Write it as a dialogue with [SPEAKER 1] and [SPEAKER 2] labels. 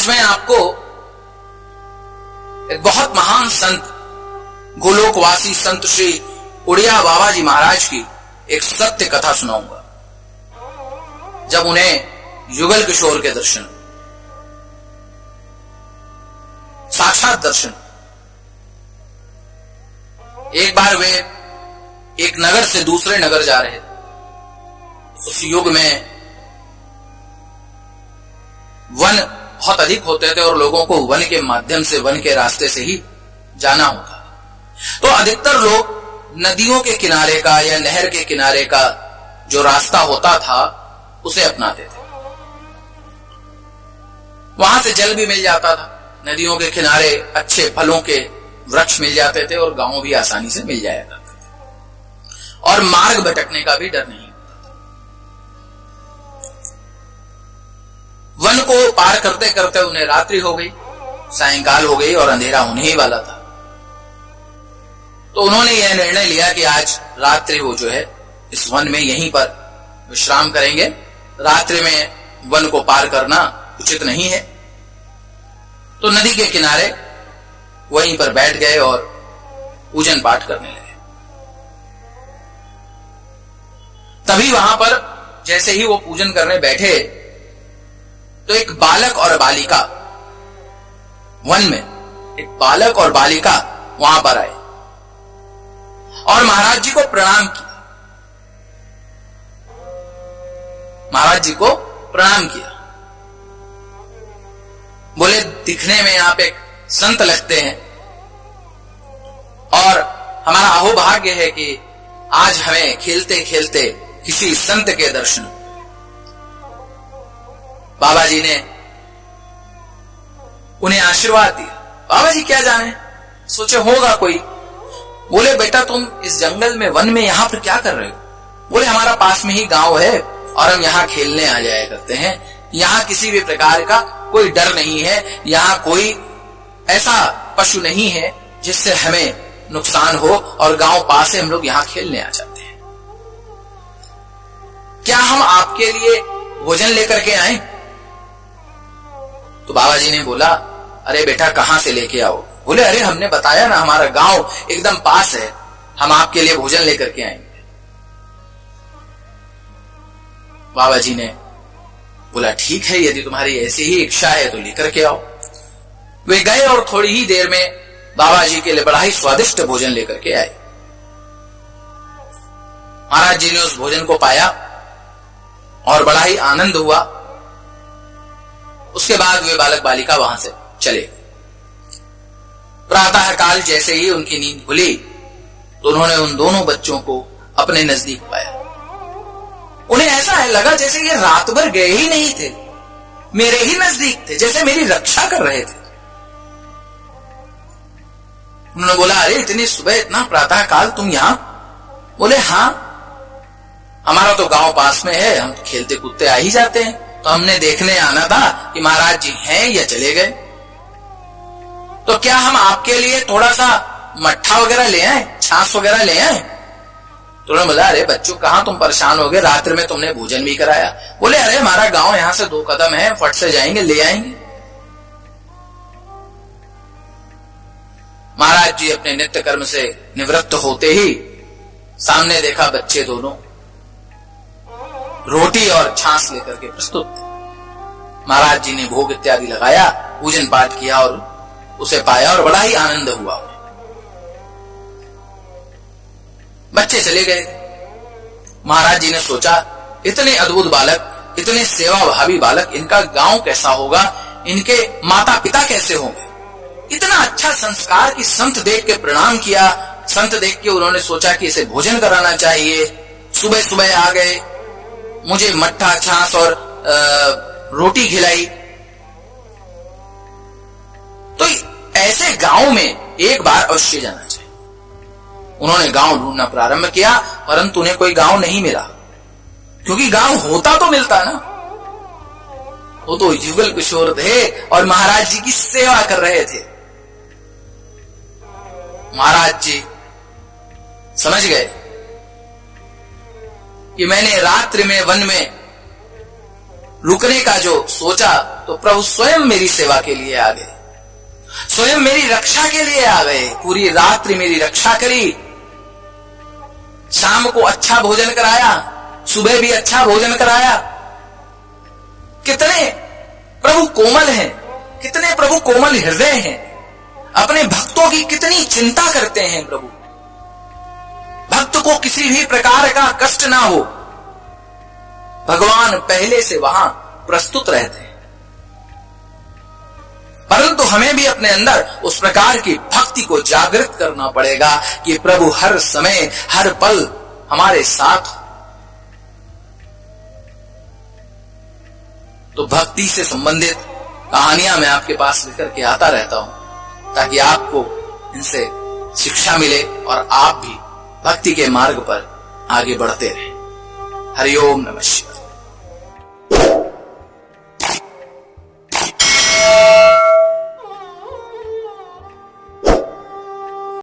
[SPEAKER 1] आज मैं आपको एक बहुत महान संत, गोलोकवासी संत श्री उड़िया बाबा जी महाराज की एक सत्य कथा सुनाऊंगा। जब उन्हें युगल किशोर के दर्शन, साक्षात दर्शन, एक बार वे एक नगर से दूसरे नगर जा रहे थे। उस युग में वन बहुत अधिक होते थे और लोगों को वन के माध्यम से, वन के रास्ते से ही जाना होता। तो अधिकतर लोग नदियों के किनारे का या नहर के किनारे का जो रास्ता होता था उसे अपनाते थे। वहां से जल भी मिल जाता था, नदियों के किनारे अच्छे फलों के वृक्ष मिल जाते थे और गांव भी आसानी से मिल जाया करते थे और मार्ग भटकने का भी डर नहीं। वन को पार करते करते उन्हें रात्रि हो गई, सायंकाल हो गई और अंधेरा होने ही वाला था। तो उन्होंने यह निर्णय लिया कि आज रात्रि वो जो है इस वन में यहीं पर विश्राम करेंगे। रात्रि में वन को पार करना उचित नहीं है। तो नदी के किनारे वहीं पर बैठ गए और पूजन पाठ करने लगे। तभी वहां पर जैसे ही वो पूजन करने बैठे तो एक बालक और बालिका, वन में एक बालक और बालिका वहां पर आए और महाराज जी को प्रणाम किया। महाराज जी को प्रणाम किया, बोले दिखने में आप एक संत लगते हैं और हमारा अहोभाग्य है कि आज हमें खेलते खेलते किसी संत के दर्शन। बाबा जी ने उन्हें आशीर्वाद दिया। बाबा जी क्या जाने, सोचे होगा कोई। बोले बेटा तुम इस जंगल में, वन में यहां पर क्या कर रहे हो? बोले हमारा पास में ही गांव है और हम यहां खेलने आ जाया करते हैं। यहां किसी भी प्रकार का कोई डर नहीं है, यहां कोई ऐसा पशु नहीं है जिससे हमें नुकसान हो और गांव पास है, हम लोग यहां खेलने आ जाते हैं। क्या हम आपके लिए भोजन लेकर के आए? तो बाबा जी ने बोला अरे बेटा कहां से लेके आओ? बोले अरे हमने बताया ना हमारा गांव एकदम पास है, हम आपके लिए भोजन लेकर के आएंगे। बाबा जी ने बोला ठीक है, यदि तुम्हारी ऐसी ही इच्छा है तो लेकर के आओ। वे गए और थोड़ी ही देर में बाबा जी के लिए बड़ा ही स्वादिष्ट भोजन लेकर के आए। महाराज जी ने उस भोजन को पाया और बड़ा ही आनंद हुआ। उसके बाद वे बालक बालिका वहां से चले। प्रातः काल जैसे ही उनकी नींद खुली तो उन्होंने उन दोनों बच्चों को अपने नजदीक पाया। उन्हें ऐसा है लगा जैसे ये रात भर गए ही नहीं थे, मेरे ही नजदीक थे, जैसे मेरी रक्षा कर रहे थे। उन्होंने बोला अरे इतनी सुबह, इतना प्रातः काल तुम यहां? बोले हाँ, हमारा तो गांव पास में है, हम तो खेलते कूदते आ ही जाते हैं, तो हमने देखने आना था कि महाराज जी हैं या चले गए। तो क्या हम आपके लिए थोड़ा सा मट्ठा वगैरह ले आए, छाछ वगैरह ले आए? तो उन्होंने बोला अरे बच्चों कहां तुम परेशान हो गए, रात्रि में तुमने भोजन भी कराया। बोले अरे हमारा गांव यहां से 2 कदम है, फट से जाएंगे, ले आएंगे। महाराज जी अपने नित्य कर्म से निवृत्त होते ही सामने देखा बच्चे दोनों रोटी और छाछ लेकर के प्रस्तुत। महाराज जी ने भोग इत्यादि लगाया, पूजन पाठ किया और उसे पाया और बड़ा ही आनंद हुआ। बच्चे चले गए। महाराज जी ने सोचा इतने अद्भुत बालक, इतने सेवा भावी बालक, इनका गांव कैसा होगा, इनके माता पिता कैसे होंगे। इतना अच्छा संस्कार कि संत देख के प्रणाम किया। संत देख के उन्होंने सोचा कि इसे भोजन कराना चाहिए। सुबह सुबह आ गए, मुझे मट्ठा, छाछ और रोटी खिलाई। तो ऐसे गांव में एक बार अवश्य जाना चाहिए। उन्होंने गांव ढूंढना प्रारंभ किया, परंतु उन्हें कोई गांव नहीं मिला, क्योंकि गांव होता तो मिलता ना। वो तो युगल किशोर थे और महाराज जी की सेवा कर रहे थे। महाराज जी समझ गए कि मैंने रात्रि में वन में रुकने का जो सोचा तो प्रभु स्वयं मेरी सेवा के लिए आ गए, स्वयं मेरी रक्षा के लिए आ गए। पूरी रात्रि मेरी रक्षा करी, शाम को अच्छा भोजन कराया, सुबह भी अच्छा भोजन कराया। कितने प्रभु कोमल हैं, कितने प्रभु कोमल हृदय हैं, अपने भक्तों की कितनी चिंता करते हैं प्रभु। भक्त को किसी भी प्रकार का कष्ट ना हो, भगवान पहले से वहां प्रस्तुत रहते हैं। परंतु हमें भी अपने अंदर उस प्रकार की भक्ति को जागृत करना पड़ेगा कि प्रभु हर समय हर पल हमारे साथ हो। तो भक्ति से संबंधित कहानियां मैं आपके पास लेकर के आता रहता हूं ताकि आपको इनसे शिक्षा मिले और आप भी भक्ति के मार्ग पर आगे बढ़ते रहें। हरि ओम नमः शिवाय।